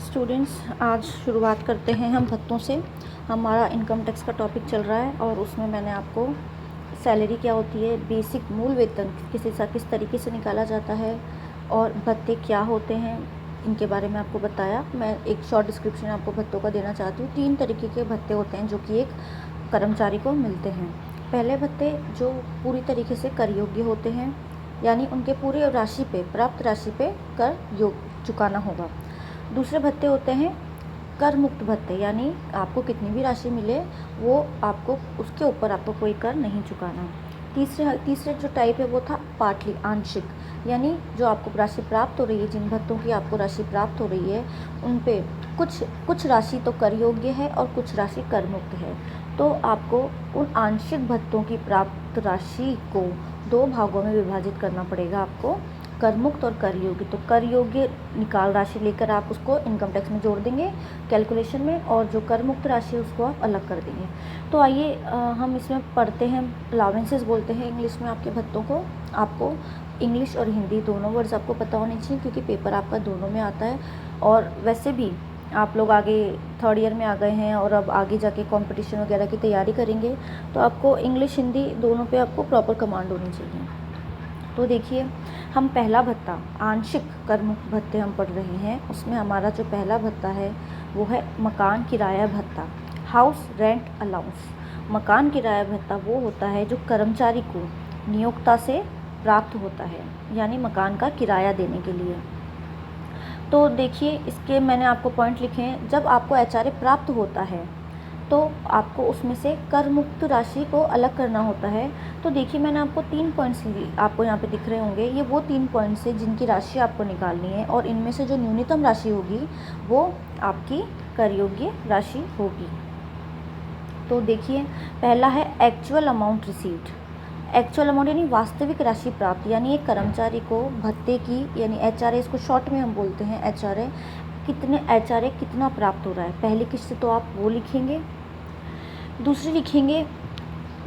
Students, आज शुरुआत करते हैं हम भत्तों से। हमारा इनकम टैक्स का टॉपिक चल रहा है और उसमें मैंने आपको सैलरी क्या होती है, बेसिक मूल वेतन किस तरीके से निकाला जाता है और भत्ते क्या होते हैं, इनके बारे में आपको बताया। मैं एक शॉर्ट डिस्क्रिप्शन आपको भत्तों का देना चाहती हूँ। 3 तरीके के भत्ते होते हैं जो कि एक कर्मचारी को मिलते हैं। पहले भत्ते जो पूरी तरीके से कर योग्य होते हैं, यानी उनके पूरे राशि पे, प्राप्त राशि पे कर चुकाना होगा। दूसरे भत्ते होते हैं कर मुक्त भत्ते, यानी आपको कितनी भी राशि मिले वो आपको उसके ऊपर आपको कोई कर नहीं चुकाना। तीसरे जो टाइप है वो था पार्टली, आंशिक, यानी जो आपको राशि प्राप्त हो रही है, जिन भत्तों की आपको राशि प्राप्त हो रही है उन पे कुछ राशि तो कर योग्य है और कुछ राशि कर मुक्त है। तो आपको उन आंशिक भत्तों की प्राप्त राशि को 2 भागों में विभाजित करना पड़ेगा आपको, कर मुक्त और कर योग्य। तो कर योग्य निकाल राशि लेकर आप उसको इनकम टैक्स में जोड़ देंगे कैलकुलेशन में, और जो कर मुक्त राशि है उसको आप अलग कर देंगे। तो आइए हम इसमें पढ़ते हैं। अलावेंसेस बोलते हैं इंग्लिश में आपके भत्तों को। आपको इंग्लिश और हिंदी दोनों वर्ड्स आपको पता होने चाहिए, क्योंकि पेपर आपका दोनों में आता है। और वैसे भी आप लोग आगे 3rd ईयर में आ गए हैं और अब आगे जाके कंपटीशन वगैरह की तैयारी करेंगे, तो आपको इंग्लिश हिंदी दोनों पे आपको प्रॉपर कमांड होनी चाहिए। तो देखिए, हम पहला भत्ता आंशिक कर मुक्त भत्ते हम पढ़ रहे हैं। उसमें हमारा जो पहला भत्ता है वो है मकान किराया भत्ता, हाउस रेंट अलाउंस। मकान किराया भत्ता वो होता है जो कर्मचारी को नियोक्ता से प्राप्त होता है, यानी मकान का किराया देने के लिए। तो देखिए, इसके मैंने आपको पॉइंट लिखे हैं। जब आपको एचआरए प्राप्त होता है तो आपको उसमें से कर मुक्त राशि को अलग करना होता है। तो देखिए, मैंने आपको 3 पॉइंट्स आपको यहाँ पे दिख रहे होंगे। ये वो 3 पॉइंट्स हैं जिनकी राशि आपको निकालनी है, और इनमें से जो न्यूनतम राशि होगी वो आपकी कर योग्य राशि होगी। तो देखिए, पहला है actual amount received. Actual amount यानी वास्तविक राशि प्राप्त, यानी एक कर्मचारी को भत्ते की, यानी एचआरए, इसको शॉर्ट में हम बोलते हैं एचआरए, एचआरए कितना प्राप्त हो रहा है। पहली किस्त तो आप वो लिखेंगे। दूसरी लिखेंगे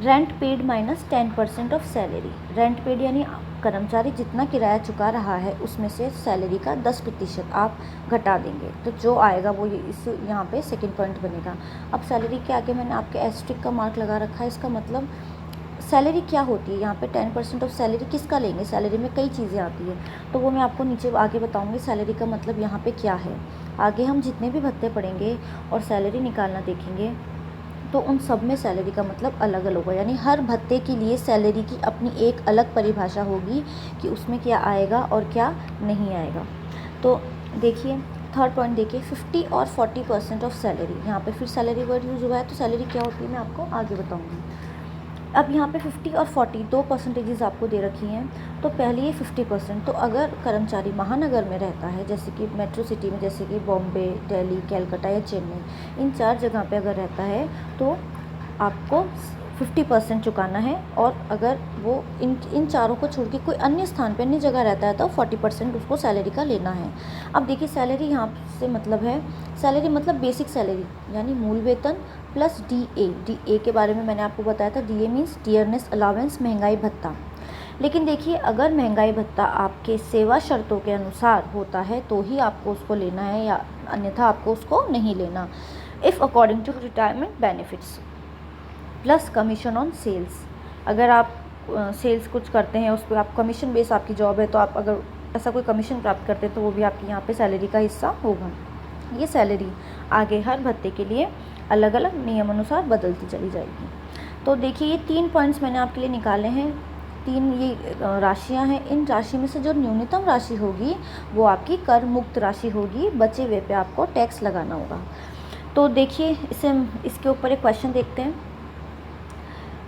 rent paid minus 10% of salary. Rent paid यानी कर्मचारी जितना किराया चुका रहा है उसमें से सैलरी का 10% आप घटा देंगे, तो जो आएगा वो यहाँ पे सेकंड पॉइंट बनेगा। अब सैलरी के आगे मैंने आपके एस्ट्रिक का मार्क लगा रखा है। इसका मतलब सैलरी क्या होती है, यहाँ पे 10% ऑफ सैलरी किसका लेंगे। सैलरी में कई चीज़ें आती है, तो वो मैं आपको नीचे आगे बताऊँगी सैलरी का मतलब यहाँ पे क्या है। आगे हम जितने भी भत्ते पढ़ेंगे और सैलरी निकालना देखेंगे तो उन सब में सैलरी का मतलब अलग अलग होगा, यानी हर भत्ते के लिए सैलरी की अपनी एक अलग परिभाषा होगी कि उसमें क्या आएगा और क्या नहीं आएगा। तो देखिए, 3rd पॉइंट देखिए, 50 और 40% ऑफ सैलरी। यहाँ पे फिर सैलरी वर्ड यूज़ हुआ है, तो सैलरी क्या होती है मैं आपको आगे बताऊँगी। अब यहाँ पे 50 और 40 2 परसेंटेजेस आपको दे रखी हैं। तो पहले ये 50%, तो अगर कर्मचारी महानगर में रहता है, जैसे कि मेट्रो सिटी में, जैसे कि बॉम्बे, दिल्ली, कलकत्ता या चेन्नई, इन 4 जगह पे अगर रहता है तो आपको 50% चुकाना है। और अगर वो इन चारों को छोड़ के कोई अन्य स्थान पे, अन्य जगह रहता है, तो 40% उसको सैलरी का लेना है। अब देखिए, सैलरी यहाँ से मतलब है, सैलरी मतलब बेसिक सैलरी, यानी मूल वेतन प्लस डीए के बारे में मैंने आपको बताया था। डीए मीन्स डियरनेस अलावेंस, महंगाई भत्ता। लेकिन देखिए, अगर महंगाई भत्ता आपके सेवा शर्तों के अनुसार होता है तो ही आपको उसको लेना है, या अन्यथा आपको उसको नहीं लेना। If according to retirement benefits plus commission on sales. अगर आप सेल्स कुछ करते हैं, उस पर आप कमीशन बेस आपकी जॉब है, तो आप अगर ऐसा कोई कमीशन प्राप्त करते हैं तो वो भी आपकी यहाँ पे सैलरी का हिस्सा होगा। ये सैलरी आगे हर भत्ते के लिए अलग अलग नियम अनुसार बदलती चली जाएगी। तो देखिए, ये 3 पॉइंट्स मैंने आपके लिए निकाले हैं। 3 ये राशियाँ हैं। इन राशि में से जो न्यूनतम राशि होगी वो आपकी कर मुक्त राशि होगी, बचे हुए पे आपको टैक्स लगाना होगा। तो देखिए, इसके ऊपर एक क्वेश्चन देखते हैं।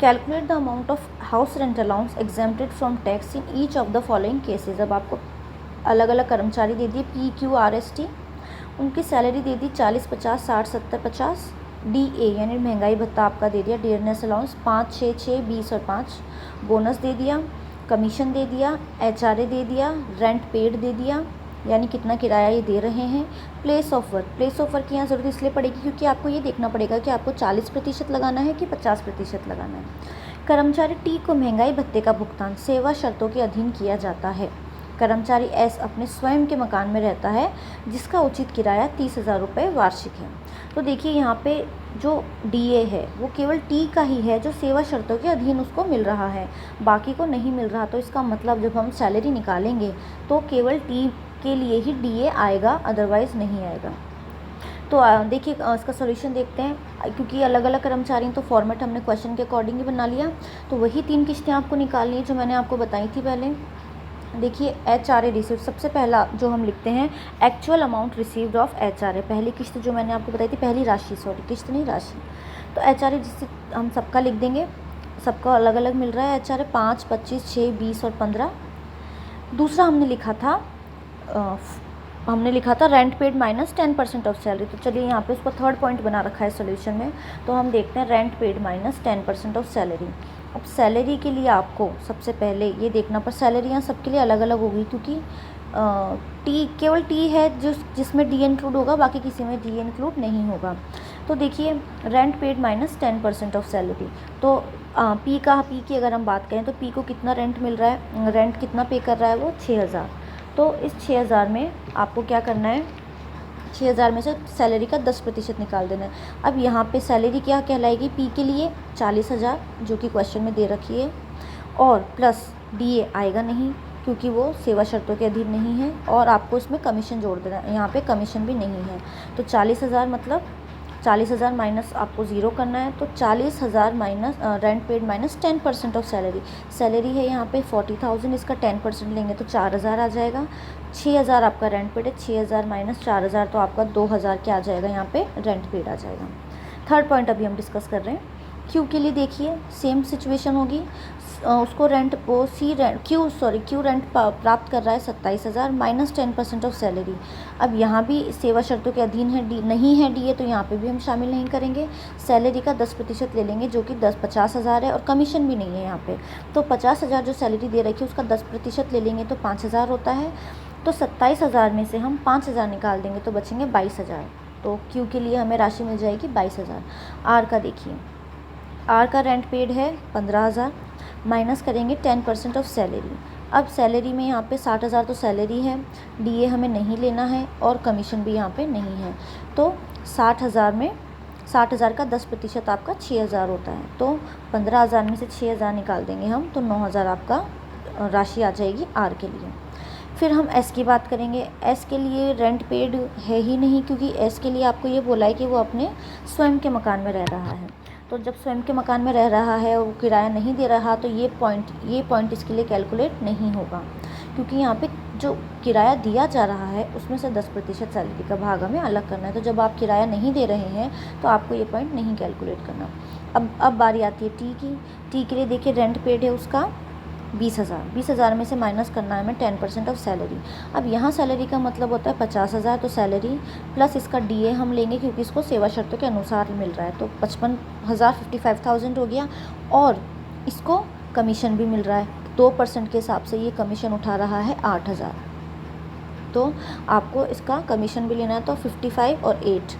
Calculate the amount of house rent allowance exempted from tax in each of the following cases. अब आपको अलग अलग कर्मचारी दे दिए, PQRST, उनकी सैलरी दे दी 40, 50, 60, 70, 50। DA यानी महंगाई भत्ता आपका दे दिया, डियरनेस अलाउंस 5, 6, 6, 20 और 5। बोनस दे दिया, कमीशन दे दिया, HRA दे दिया, रेंट पेड दे दिया, यानी कितना किराया ये दे रहे हैं। Place of work, place of work की यहाँ ज़रूरत इसलिए पड़ेगी क्योंकि आपको ये देखना पड़ेगा कि आपको 40% लगाना है कि 50% लगाना है। कर्मचारी टी को महंगाई भत्ते का भुगतान सेवा शर्तों के अधीन किया जाता है। कर्मचारी एस अपने स्वयं के मकान में रहता है जिसका उचित किराया 30,000 रुपये वार्षिक है। तो देखिए यहाँ पे जो डीए है वो केवल टी का ही है जो सेवा शर्तों के अधीन उसको मिल रहा है, बाकी को नहीं मिल रहा। तो इसका मतलब जब हम सैलरी निकालेंगे तो केवल टी के लिए ही डीए आएगा, अदरवाइज़ नहीं आएगा। तो देखिए इसका सॉल्यूशन देखते हैं। क्योंकि अलग अलग कर्मचारी तो फॉर्मेट हमने क्वेश्चन के अकॉर्डिंग ही बना लिया। तो वही 3 किस्तें आपको निकालनी है जो मैंने आपको बताई थी पहले। देखिए HRA रिसीव्ड, सबसे पहला जो हम लिखते हैं actual amount received of HRA, पहली किस्त जो मैंने आपको बताई थी, पहली राशि, सॉरी किस्त नहीं राशि। तो HRA जिससे हम सबका लिख देंगे, सबका अलग अलग मिल रहा है HRA 5, 25, 6, 20 और 15। दूसरा हमने लिखा था rent paid minus 10% of salary. तो चलिए यहाँ पे उसका थर्ड पॉइंट बना रखा है सोल्यूशन में। तो हम देखते हैं rent paid minus 10% of salary. अब सैलरी के लिए आपको सबसे पहले ये देखना पर सैलरियाँ सबके लिए अलग अलग होगी, क्योंकि केवल टी है जिसमें डी इंक्लूड होगा, बाकी किसी में डी इंक्लूड नहीं होगा। तो देखिए rent paid minus 10% of salary. तो पी की अगर हम बात करें तो पी को कितना रेंट मिल रहा है, रेंट कितना पे कर रहा है वो 6,000। तो इस 6,000 में आपको क्या करना है, 6,000 में से सैलरी का 10% निकाल देना है। अब यहाँ पे सैलरी क्या कहलाएगी, पी के लिए 40,000 जो कि क्वेश्चन में दे रखी है, और प्लस डीए आएगा नहीं क्योंकि वो सेवा शर्तों के अधीन नहीं है, और आपको इसमें कमीशन जोड़ देना है, यहाँ पे कमीशन भी नहीं है। तो 40,000 मतलब 40,000 माइनस आपको ज़ीरो करना है। तो 40,000 minus rent paid minus 10% of salary है यहाँ पे 40,000, इसका 10% लेंगे तो 4,000 आ जाएगा। 6,000 आपका रेंट पेड है, 6,000 माइनस 4,000 तो आपका 2,000 क्या आ जाएगा, यहाँ पे रेंट पेड आ जाएगा। थर्ड पॉइंट अभी हम डिस्कस कर रहे हैं। क्यू के लिए देखिए सेम सिचुएशन होगी, उसको क्यू रेंट प्राप्त कर रहा है 27,000 माइनस 10% ऑफ सैलरी। अब यहाँ भी सेवा शर्तों के अधीन है, नहीं है डीए, तो यहाँ पे भी हम शामिल नहीं करेंगे। सैलरी का 10% ले लेंगे जो कि 50,000 है, और कमीशन भी नहीं है यहाँ पे। तो 50,000 जो सैलरी दे रखी है उसका 10% ले लेंगे तो 5,000 होता है। तो 27,000 में से हम 5,000 निकाल देंगे तो बचेंगे 22,000। तो क्यू के लिए हमें राशि मिल जाएगी 22,000। आर का देखिए, आर का रेंट पेड है 15,000, माइनस करेंगे 10% ऑफ सैलरी। अब सैलरी में यहाँ पे 60,000 तो सैलरी है, डीए हमें नहीं लेना है, और कमीशन भी यहाँ पे नहीं है। तो 60,000 का 10% आपका 6,000 होता है। तो 15,000 में से 6,000 निकाल देंगे हम तो 9,000 आपका राशि आ जाएगी आर के लिए। फिर हम एस की बात करेंगे। एस के लिए रेंट पेड है ही नहीं, क्योंकि एस के लिए आपको ये बोला है कि वो अपने स्वयं के मकान में रह रहा है। तो जब स्वयं के मकान में रह रहा है और वो किराया नहीं दे रहा, तो ये पॉइंट इसके लिए कैलकुलेट नहीं होगा, क्योंकि यहाँ पे जो किराया दिया जा रहा है उसमें से 10% सैलरी का भाग हमें अलग करना है। तो जब आप किराया नहीं दे रहे हैं तो आपको ये पॉइंट नहीं कैलकुलेट करना। अब बारी आती है टी की। टी के लिए देखिए रेंट पेड है उसका 20,000 में से माइनस करना है हमें 10% ऑफ सैलरी। अब यहाँ सैलरी का मतलब होता है 50,000, तो सैलरी प्लस इसका डीए हम लेंगे क्योंकि इसको सेवा शर्तों के अनुसार मिल रहा है, तो 55,000 55,000 हो गया, और इसको कमीशन भी मिल रहा है 2% के हिसाब से, ये कमीशन उठा रहा है 8,000। तो आपको इसका कमीशन भी लेना है, तो 55 और 8,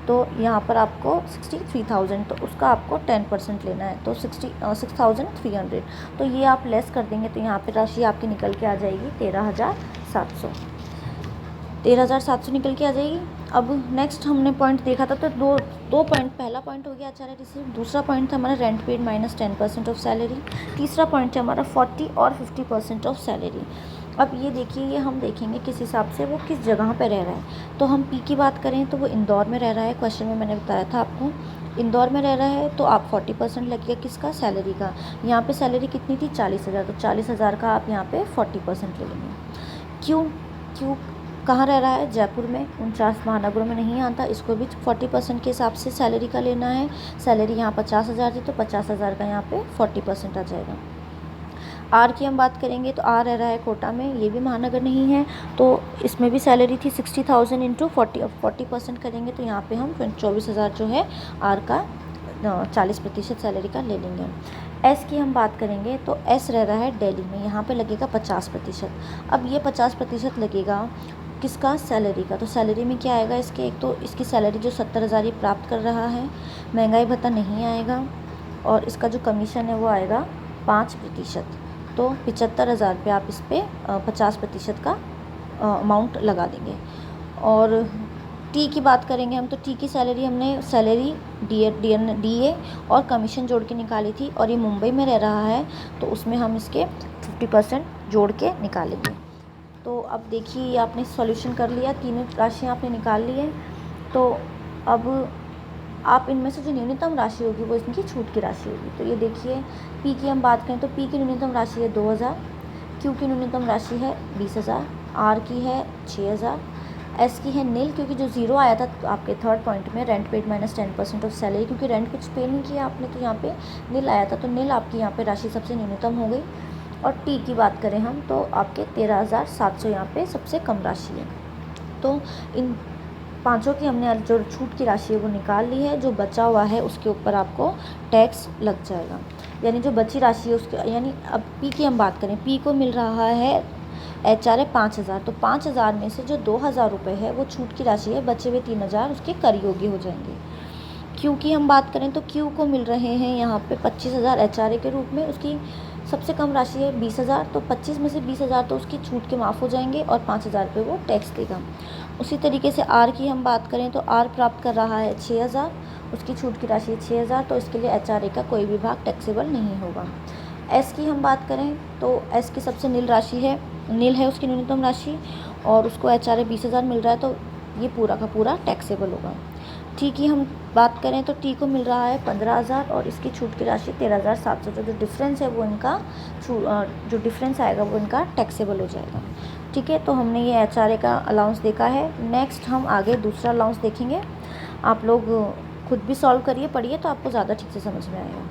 तो यहाँ पर आपको 63,000, तो उसका आपको 10% लेना है, तो 6,300। तो ये आप लेस कर देंगे तो यहाँ पे राशि आपकी निकल के आ जाएगी 13,700 निकल के आ जाएगी। अब नेक्स्ट हमने पॉइंट देखा था, तो दो पॉइंट, पहला पॉइंट हो गया HRA रिसीव, दूसरा पॉइंट था हमारा rent paid minus 10% of salary, तीसरा पॉइंट है हमारा 40 और 50% ऑफ सैलरी। अब ये देखिए, ये हम देखेंगे किस हिसाब से वो किस जगह पे रह रहा है। तो हम पी की बात करें तो वो इंदौर में रह रहा है, क्वेश्चन में मैंने बताया था आपको इंदौर में रह रहा है, तो आप 40% लगेगा किसका, सैलरी का। यहाँ पे सैलरी कितनी थी 40,000, तो 40,000 का आप यहाँ पे 40% ले लेंगे। क्यों कहाँ रह रहा है, जयपुर में, 49 महानगरों में नहीं आता, इसको भी 40% के हिसाब से सैलरी का लेना है। सैलरी यहाँ 50,000 थी, तो 50,000 का यहाँ पे 40% आ जाएगा। आर की हम बात करेंगे तो आर रह रहा है कोटा में, ये भी महानगर नहीं है, तो इसमें भी सैलरी थी 60,000 इंटू 40% करेंगे तो यहाँ पे हम 24,000 जो है आर का 40% सैलरी का ले लेंगे। एस की हम बात करेंगे तो एस रह रहा है दिल्ली में, यहाँ पे लगेगा 50%। अब ये 50% लगेगा किसका, सैलरी का। तो सैलरी में क्या आएगा इसके, एक तो इसकी सैलरी जो 70,000 ये प्राप्त कर रहा है, महंगाई भत्ता नहीं आएगा, और इसका जो कमीशन है वो आएगा 5%। तो 75,000 रुपये आप इस पर 50% का अमाउंट लगा देंगे। और टी की बात करेंगे हम, तो टी की सैलरी हमने सैलरी डीए और कमीशन जोड़ के निकाली थी, और ये मुंबई में रह रहा है तो उसमें हम इसके 50% जोड़ के निकालेंगे। तो अब देखिए, ये आपने सॉल्यूशन कर लिया, तीनों राशियाँ आपने निकाल ली हैं। तो अब आप इनमें से जो न्यूनतम राशि होगी वो इनकी छूट की राशि होगी। तो ये देखिए, पी की हम बात करें तो पी की न्यूनतम राशि है 2,000, क्यू की न्यूनतम राशि है 20,000, आर की है 6,000, एस की है नील, क्योंकि जो ज़ीरो आया था आपके थर्ड पॉइंट में, rent paid minus 10% of salary, क्योंकि रेंट कुछ पे नहीं किया आपने तो यहाँ पे नील आया था, तो नील आपकी यहाँ पे राशि सबसे न्यूनतम हो गई। और टी की बात करें हम तो आपके 13,700 यहाँ पे सबसे कम राशि है। तो इन पांचों की हमने जो छूट की राशि है वो निकाल ली है। जो बचा हुआ है उसके ऊपर आपको टैक्स लग जाएगा, यानी जो बची राशि है उसके, यानी अब पी की हम बात करें, पी को मिल रहा है HR है 5,000, तो 5,000 में से जो 2,000 रुपये है वो छूट की राशि है, बचे हुए 3,000 उसके कर योग्य हो जाएंगे। क्यू की हम बात करें तो क्यू को मिल रहे हैं यहाँ पे 25,000 HRA के रूप में, उसकी सबसे कम राशि है 20,000, तो 25 में से 20,000 तो उसकी छूट के माफ़ हो जाएंगे और 5,000 रुपये वो टैक्स देगा। उसी तरीके से आर की हम बात करें तो आर प्राप्त कर रहा है 6,000, उसकी छूट की राशि है 6,000, तो इसके लिए HRA का कोई भी भाग टैक्सेबल नहीं होगा। एस की हम बात करें तो एस की सबसे नील राशि है, नील है उसकी न्यूनतम राशि, और उसको HRA 20,000 मिल रहा है, तो ये पूरा का पूरा टैक्सेबल होगा। टी की हम बात करें तो टी को मिल रहा है 15,000 और इसकी छूट की राशि 13,700, जो डिफरेंस है वो इनका जो डिफरेंस आएगा वो इनका टैक्सेबल हो जाएगा। ठीक है, तो हमने ये HRA का अलाउंस देखा है। नेक्स्ट हम आगे दूसरा अलाउंस देखेंगे। आप लोग खुद भी सॉल्व करिए, पढ़िए, तो आपको ज़्यादा ठीक से समझ में आएगा।